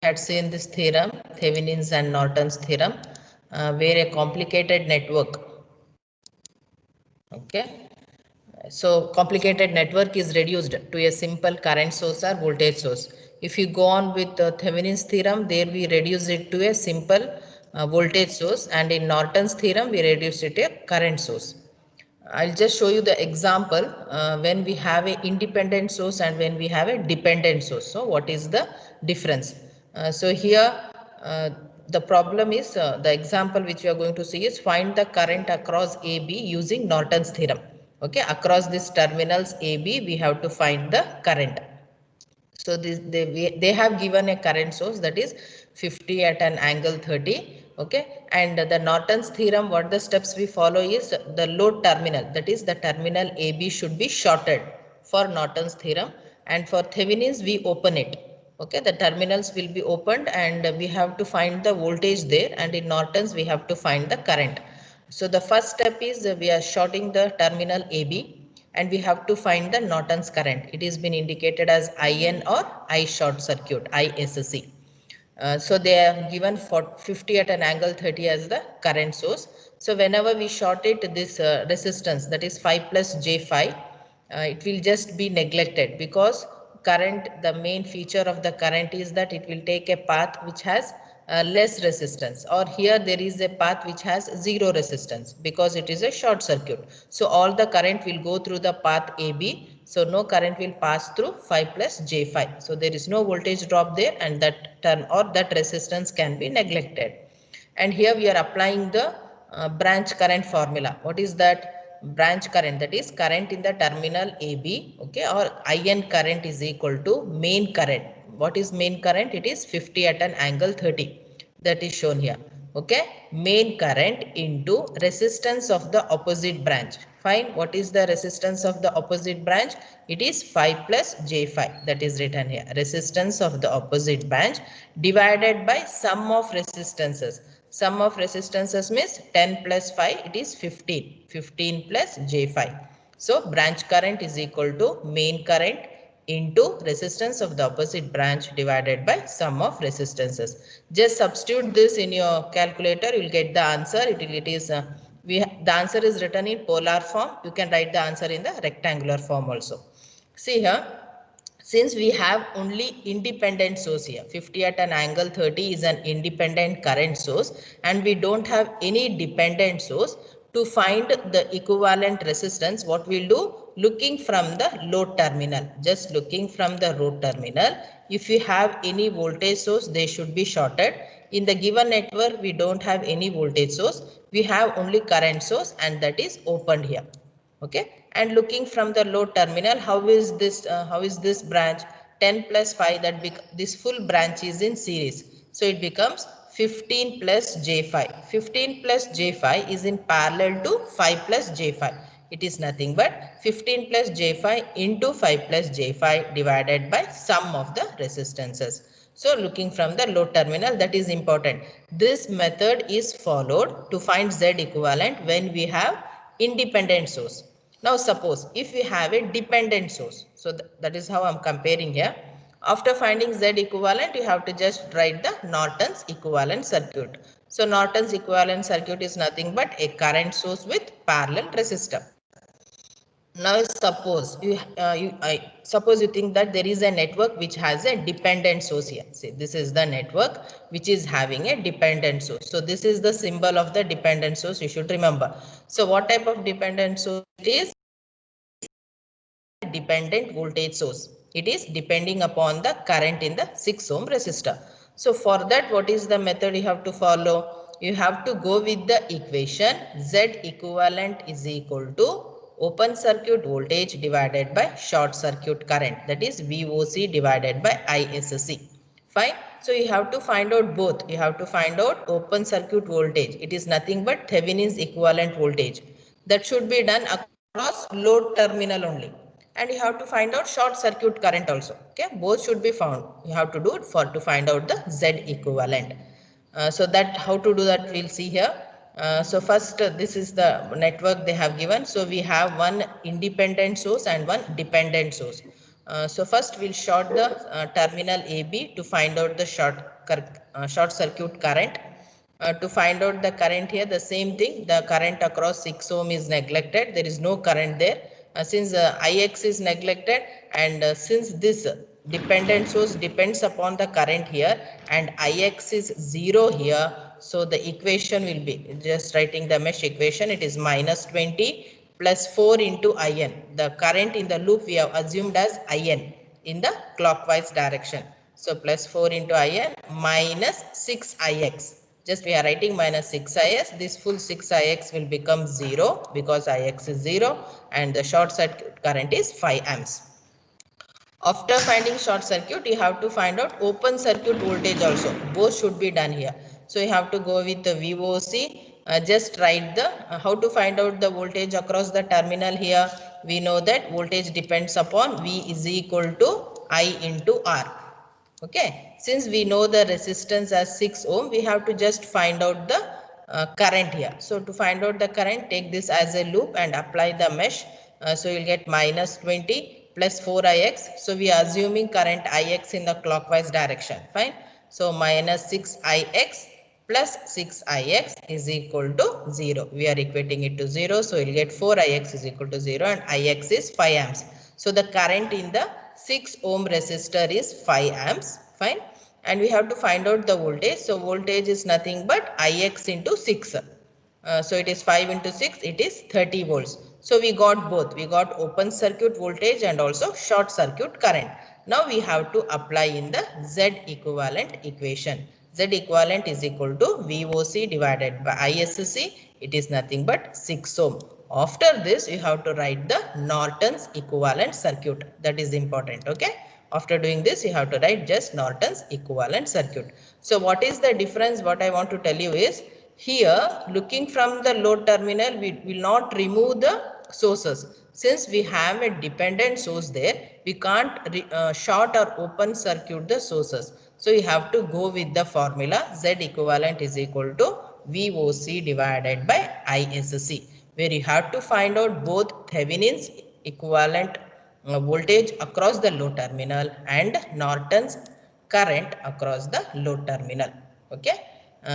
had seen this theorem, Thevenin's and Norton's theorem, where a complicated network, okay, so complicated network is reduced to a simple current source or voltage source. If you go on with Thevenin's theorem, there we reduce it to a simple voltage source, and in Norton's theorem we reduce it to a current source. I'll just show you the example when we have a independent source and when we have a dependent source. So what is the difference? So here uh, the problem is the example which we are going to see is find the current across AB using Norton's theorem. Okay, across these terminals AB we have to find the current. So they have given a current source, that is 50 at an angle 30. Okay, and the Norton's theorem, what the steps we follow is the load terminal, that is the terminal AB should be shorted for Norton's theorem, and for Thevenin's we open it. Okay, the terminals will be opened and we have to find the voltage there, and in Norton's we have to find the current. So the first step is we are shorting the terminal AB and we have to find the Norton's current. It has been indicated as IN or I short circuit, ISC. So they are given for 50 at an angle 30 as the current source. So whenever we short it, this resistance, that is 5 plus J5, it will just be neglected, because current, the main feature of the current is that it will take a path which has less resistance, or here there is a path which has zero resistance because it is a short circuit. So all the current will go through the path AB. So no current will pass through 5 plus J5. So there is no voltage drop there, and that term or that resistance can be neglected. And here we are applying the branch current formula. What is that? Branch current, that is current in the terminal AB, okay, or IN current is equal to main current. What is main current? It is 50 at an angle 30. That is shown here. Okay, main current into resistance of the opposite branch. Fine. What is the resistance of the opposite branch? It is 5 plus J5. That is written here. Resistance of the opposite branch divided by sum of resistances. Sum of resistances means 10 plus 5, it is 15. 15 plus J5. So branch current is equal to main current into resistance of the opposite branch divided by sum of resistances. Just substitute this in your calculator, you will get the answer. The answer is written in polar form. You can write the answer in the rectangular form also. See here, since we have only independent source here, 50 at an angle 30 is an independent current source, and we don't have any dependent source. To find the equivalent resistance, what we'll do, looking from the load terminal, just looking from the load terminal, if we have any voltage source, they should be shorted. In the given network, we don't have any voltage source, we have only current source, and that is opened here. Okay, and looking from the load terminal, how is this branch? 10 plus 5, that this full branch is in series, so it becomes 15 plus J5. 15 plus J5 is in parallel to 5 plus J5. It is nothing but 15 plus J5 into 5 plus J5 divided by sum of the resistances. So looking from the load terminal, that is important. This method is followed to find Z equivalent when we have independent source. Now suppose if we have a dependent source, so that is how I am comparing here. After finding Z equivalent, you have to just write the Norton's equivalent circuit. So Norton's equivalent circuit is nothing but a current source with parallel resistor. Now suppose suppose you think that there is a network which has a dependent source here. See, this is the network which is having a dependent source. So this is the symbol of the dependent source, you should remember. So what type of dependent source it is? Dependent voltage source. It is depending upon the current in the 6 ohm resistor. So for that, what is the method you have to follow? You have to go with the equation Z equivalent is equal to open circuit voltage divided by short circuit current, that is VOC divided by ISC. Fine. So you have to find out both. You have to find out open circuit voltage. It is nothing but Thevenin's equivalent voltage. That should be done across load terminal only. And you have to find out short circuit current also. Okay, both should be found. You have to do it to find out the Z equivalent. So that how to do that we'll see here. So first this is the network they have given. So we have one independent source and one dependent source. So first we'll short the terminal AB to find out the short circuit current. To find out the current here, the same thing, the current across 6 ohm is neglected. There is no current there. Since Ix is neglected, and since this dependent source depends upon the current here and Ix is 0 here, so the equation will be, just writing the mesh equation, it is minus 20 plus 4 into IN. The current in the loop we have assumed as IN in the clockwise direction. So plus 4 into IN minus 6Ix. Just we are writing minus 6Ix. This full 6Ix will become 0 because Ix is 0 and the short circuit current is 5 amps. After finding short circuit, you have to find out open circuit voltage also. Both should be done here. So you have to go with the VOC. Just write the how to find out the voltage across the terminal here. We know that voltage depends upon V is equal to I into R. Okay. Since we know the resistance as 6 ohm, we have to just find out the current here. So to find out the current, take this as a loop and apply the mesh. So you'll get minus 20 plus 4Ix. So we are assuming current Ix in the clockwise direction. Fine. So minus 6Ix plus 6Ix is equal to 0. We are equating it to 0. So you'll get 4Ix is equal to 0 and Ix is 5 amps. So the current in the 6 ohm resistor is 5 amps. Fine. And we have to find out the voltage. So voltage is nothing but Ix into 6. So it is 5 into 6, it is 30 volts. So we got both. We got open circuit voltage and also short circuit current. Now we have to apply in the Z equivalent equation. Z equivalent is equal to VOC divided by ISC. It is nothing but 6 ohm. After this, you have to write the Norton's equivalent circuit. That is important. Okay. After doing this, you have to write just Norton's equivalent circuit. So what is the difference? What I want to tell you is, here looking from the load terminal, we will not remove the sources. Since we have a dependent source there, we can't short or open circuit the sources. So you have to go with the formula Z equivalent is equal to VOC divided by ISC, where you have to find out both Thevenin's equivalent voltage across the load terminal and Norton's current across the load terminal. Okay.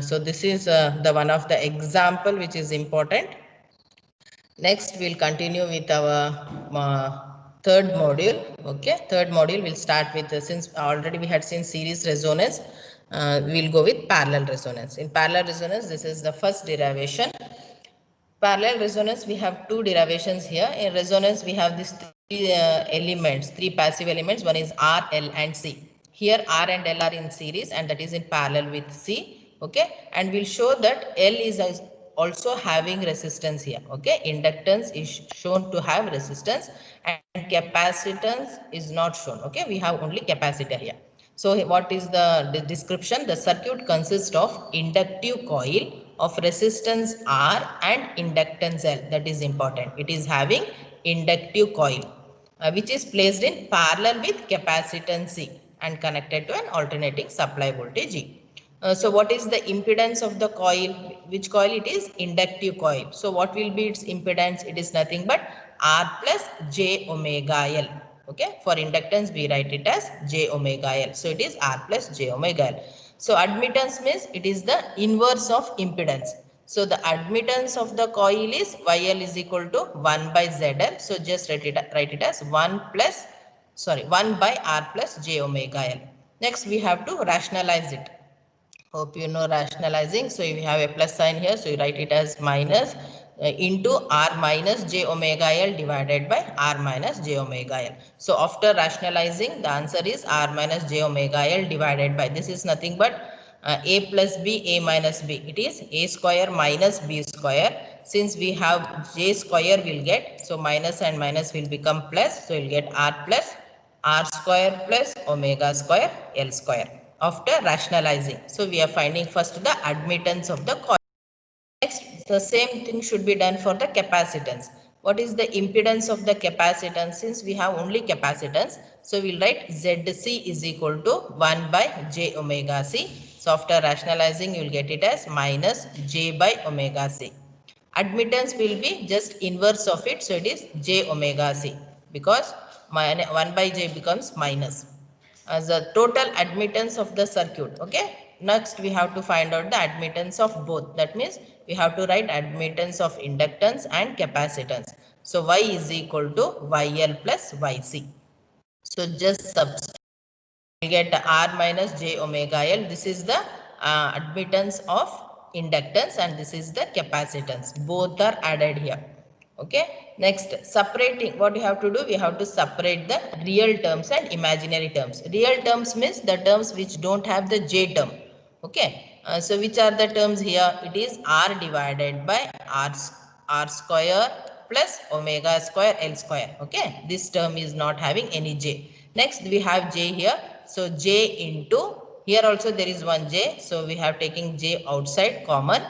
So this is the one of the example which is important. Next we'll continue with our third module. Okay, third module will start with since already we had seen series resonance, we'll go with parallel resonance. In parallel resonance, this is the first derivation. Parallel resonance, we have two derivations here. In resonance, we have these three elements, three passive elements. One is R, L and C. Here R and L are in series and that is in parallel with C. Okay, and we'll show that L is also having resistance here. Okay, inductance is shown to have resistance and capacitance is not shown. Okay, we have only capacitor here. So what is the description? The circuit consists of inductive coil of resistance R and inductance L. That is important. It is having inductive coil which is placed in parallel with capacitance C and connected to an alternating supply voltage E. So what is the impedance of the coil? Which coil it is? Inductive coil. So what will be its impedance? It is nothing but R plus J omega L. Okay, for inductance we write it as J omega L. So it is R plus J omega L. So admittance means it is the inverse of impedance. So the admittance of the coil is YL is equal to 1 by ZL. So just write it as 1 by R plus J omega L. Next we have to rationalize it. Hope you know rationalizing. So you have a plus sign here. So you write it as minus into R minus J omega L divided by R minus J omega L. So after rationalizing, the answer is R minus J omega L divided by, this is nothing but A plus B, A minus B. It is A square minus B square. Since we have J square will get, so minus and minus will become plus. So you'll get R plus R square plus omega square L square after rationalizing. So we are finding first the admittance of the coil. Next, the same thing should be done for the capacitance. What is the impedance of the capacitance? Since we have only capacitance, so we'll write ZC is equal to 1 by J omega C. So after rationalizing, you'll get it as minus J by omega C. Admittance will be just inverse of it, so it is J omega C, because 1 by j becomes minus as the total admittance of the circuit. Okay, next we have to find out the admittance of both. That means we have to write admittance of inductance and capacitance. So y is equal to yl plus yc. So just substitute, we get r minus j omega l. This is the admittance of inductance and this is the capacitance. Both are added here. Okay, next separating, what you have to do, we have to separate the real terms and imaginary terms. Real terms means the terms which don't have the j term. Okay, so which are the terms here? It is r divided by r square plus omega square l square. Okay, this term is not having any j. Next we have j here, so j into, here also there is one j, so we have taking j outside common.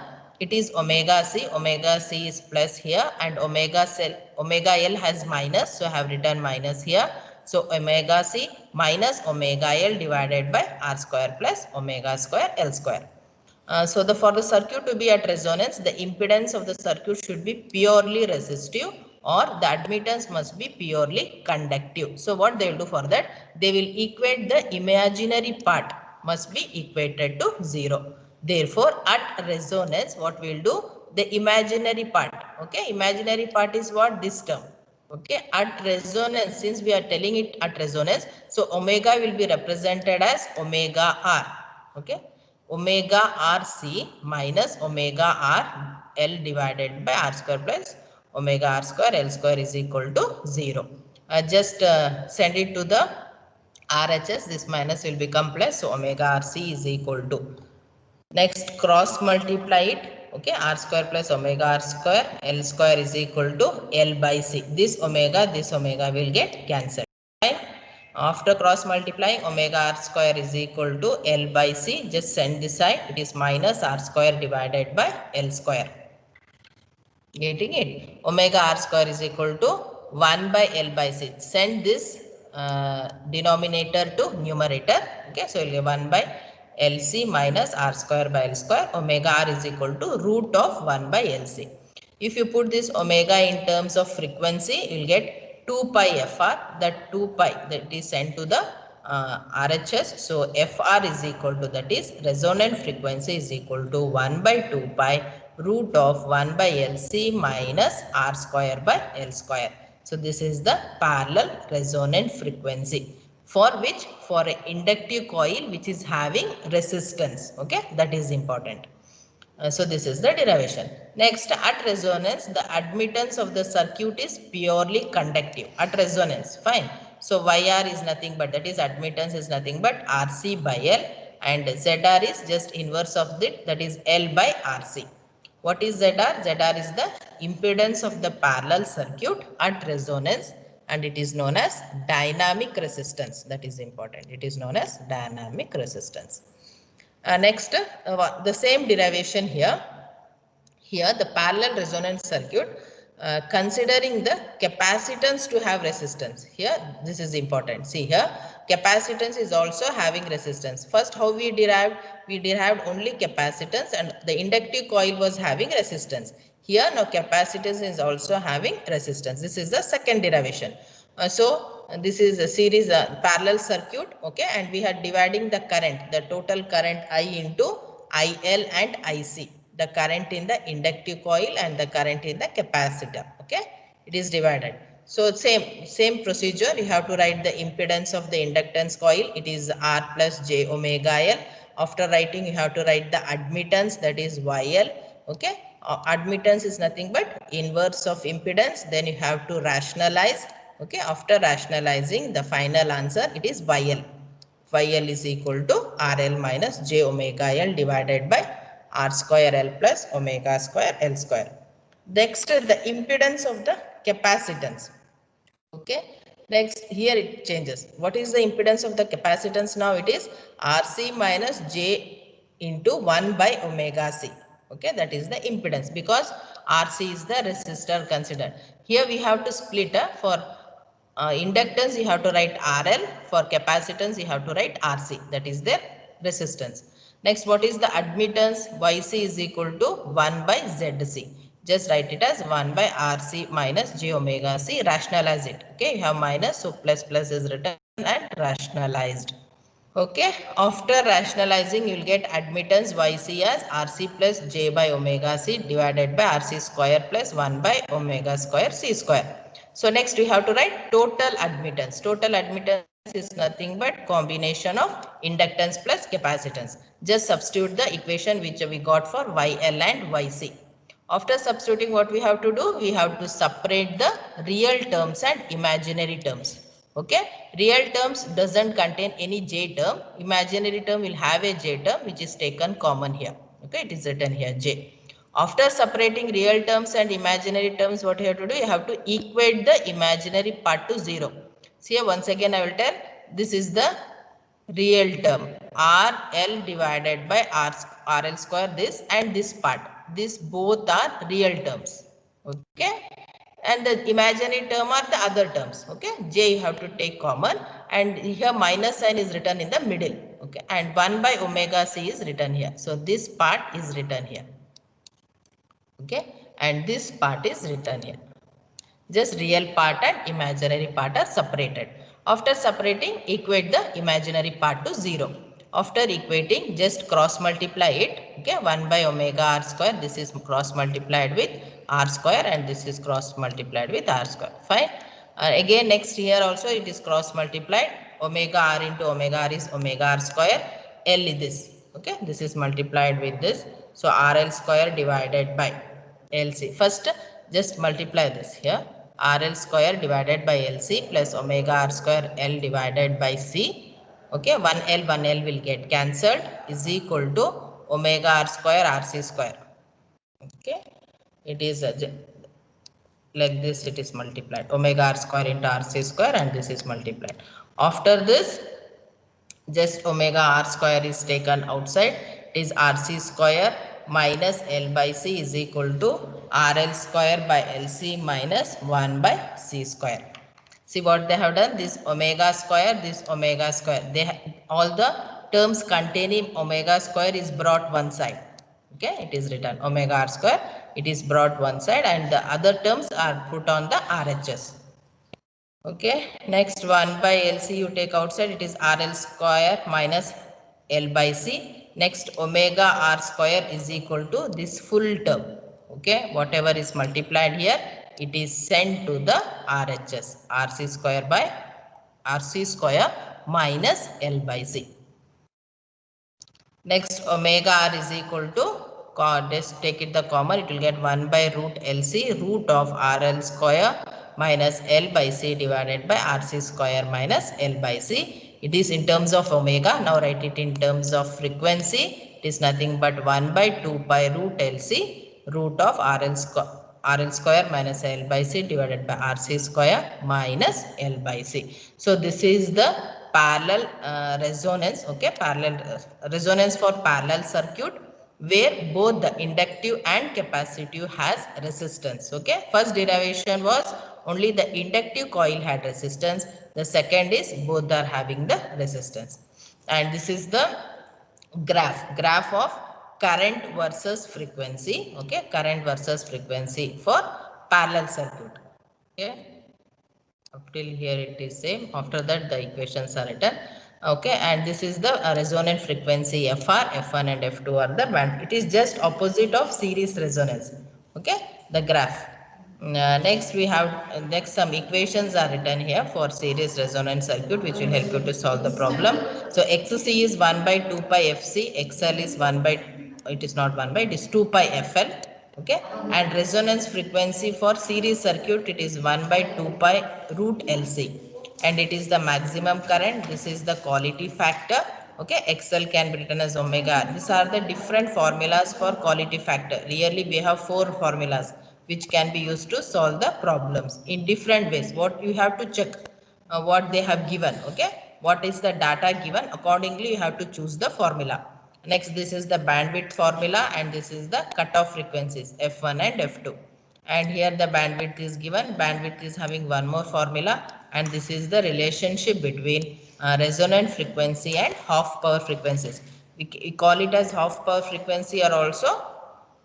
It is omega c. Omega c is plus here and omega l has minus, so I have written minus here. So omega c minus omega l divided by r square plus omega square l square. So for the circuit to be at resonance, the impedance of the circuit should be purely resistive or the admittance must be purely conductive. So what they will do for that? They will equate the imaginary part must be equated to 0. Therefore, at resonance, what we will do? The imaginary part. Okay, imaginary part is what? This term. Okay, at resonance, since we are telling it at resonance, so omega will be represented as omega r. Okay, omega rc minus omega r l divided by r square plus omega r square l square is equal to 0. Just send it to the RHS, this minus will become plus, so omega rc is equal to. Next cross multiply it. Okay, r square plus omega r square l square is equal to l by c. This omega will get cancelled. After cross multiplying, omega r square is equal to l by c. Just send this side. It is minus r square divided by l square. Getting it? Omega r square is equal to 1 by l by c. Send this denominator to numerator. Okay, so you'll get 1 by LC minus r square by l square. Omega r is equal to root of 1 by LC. If you put this omega in terms of frequency, you'll get 2 pi fr. That 2 pi that is sent to the RHS. So fr is equal to, that is resonant frequency is equal to 1 by 2 pi root of 1 by LC minus r square by l square. So this is the parallel resonant frequency. For which? For an inductive coil which is having resistance. Okay, that is important. So this is the derivation. Next, at resonance, the admittance of the circuit is purely conductive. At resonance, fine. So YR is nothing but, that is admittance is nothing but RC by L, and ZR is just inverse of it, that is L by RC. What is ZR? ZR is the impedance of the parallel circuit at resonance, and it is known as dynamic resistance. That is important. It is known as dynamic resistance. Next, the same derivation here. Here, the parallel resonance circuit, considering the capacitance to have resistance. Here, this is important. See here, capacitance is also having resistance. First, how we derived? We derived only capacitance, and the inductive coil was having resistance. Here, now capacitance is also having resistance. This is the second derivation. This is a series parallel circuit. Okay, and we are dividing the current, the total current I into IL and IC. The current in the inductive coil and the current in the capacitor. Okay, it is divided. So same procedure. You have to write the impedance of the inductance coil. It is R plus J omega L. After writing, you have to write the admittance, that is YL. Okay, admittance is nothing but inverse of impedance. Then you have to rationalize. Okay, after rationalizing, the final answer, it is YL. YL is equal to RL minus J omega L divided by R square L plus omega square L square. Next, the impedance of the capacitance. Okay, next here it changes. What is the impedance of the capacitance now? It is RC minus J into 1 by omega C. Okay, that is the impedance, because RC is the resistor considered. Here we have to split for inductance you have to write RL, for capacitance you have to write RC, that is their resistance. Next, what is the admittance? YC is equal to 1 by ZC. Just write it as 1 by RC minus j omega c. Rationalize it. Okay, you have minus, so plus plus is written and rationalized. Okay, after rationalizing, you will get admittance YC as RC plus J by omega C divided by RC square plus 1 by omega square C square. So next we have to write total admittance. Total admittance is nothing but combination of inductance plus capacitance. Just substitute the equation which we got for YL and YC. After substituting, what we have to do? We have to separate the real terms and imaginary terms. Okay, real terms doesn't contain any j term. Imaginary term will have a j term which is taken common here. Okay, it is written here j. After separating real terms and imaginary terms, what you have to do? You have to equate the imaginary part to 0. See here, once again I will tell, this is the real term RL divided by RL square, this and this part, this both are real terms. Okay, and the imaginary term are the other terms. Okay, j you have to take common, and here minus sign is written in the middle. Okay, and 1 by omega c is written here, so this part is written here. Okay, and this part is written here. Just real part and imaginary part are separated. After separating, equate the imaginary part to 0. After equating, just cross multiply it. Okay, 1 by omega r square. This is cross multiplied with r square, and this is cross multiplied with r square. Fine. Again, next here also it is cross multiplied. Omega r into omega r is omega r square. L is this. Okay, this is multiplied with this. So RL square divided by LC. First, just multiply this here. RL square divided by LC plus omega r square L divided by C. Okay, 1L will get cancelled, is equal to omega r square RC square. Okay, it is like this, it is multiplied. Omega r square into RC square, and this is multiplied. After this, just omega r square is taken outside. It is RC square minus L by C is equal to RL square by LC minus 1 by C square. See what they have done? This omega square, this omega square. All the terms containing omega square is brought one side. Okay, it is written omega r square. It is brought one side, and the other terms are put on the RHS. Okay, next 1 by LC you take outside, it is RL square minus L by C. Next omega R square is equal to this full term. Okay, whatever is multiplied here, it is sent to the RHS, RC square by RC square minus L by C. Next omega R is equal to, just take it the common, it will get 1 by root LC, root of RL square minus L by C divided by RC square minus L by C. It is in terms of omega. Now write it in terms of frequency. It is nothing but 1 by 2 pi root LC, root of RL square minus L by C divided by RC square minus L by C. So this is the parallel resonance. Okay, parallel resonance for parallel circuit, where both the inductive and capacitive has resistance. Okay, first derivation was only the inductive coil had resistance. The second is both are having the resistance. And this is the graph of current versus frequency. Okay, current versus frequency for parallel circuit. Okay, up till here it is same. After that the equations are written. Okay, and this is the resonant frequency FR, F1 and F2 are the band. It is just opposite of series resonance. Okay, the graph. Next we have next some equations are written here for series resonance circuit, which will help you to solve the problem. So XC is 1 by 2 pi FC, XL is 1 by, it is not 1 by, it is 2 pi FL. Okay, and resonance frequency for series circuit, it is 1 by 2 pi root LC, and it is the maximum current. This is the quality factor. Okay, XL can be written as omega. These are the different formulas for quality factor. Really we have 4 formulas which can be used to solve the problems in different ways. What you have to check, what they have given. Okay, what is the data given, accordingly you have to choose the formula. Next, this is the bandwidth formula, and this is the cutoff frequencies F1 and F2. And here the bandwidth is given. Bandwidth is having one more formula, and this is the relationship between resonant frequency and half power frequencies. We call it as half power frequency, or also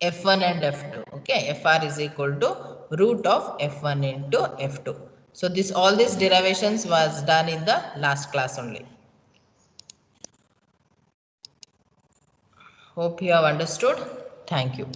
F1 and F2. Okay, Fr is equal to root of F1 into F2. So this all these derivations was done in the last class only. Hope you have understood. Thank you.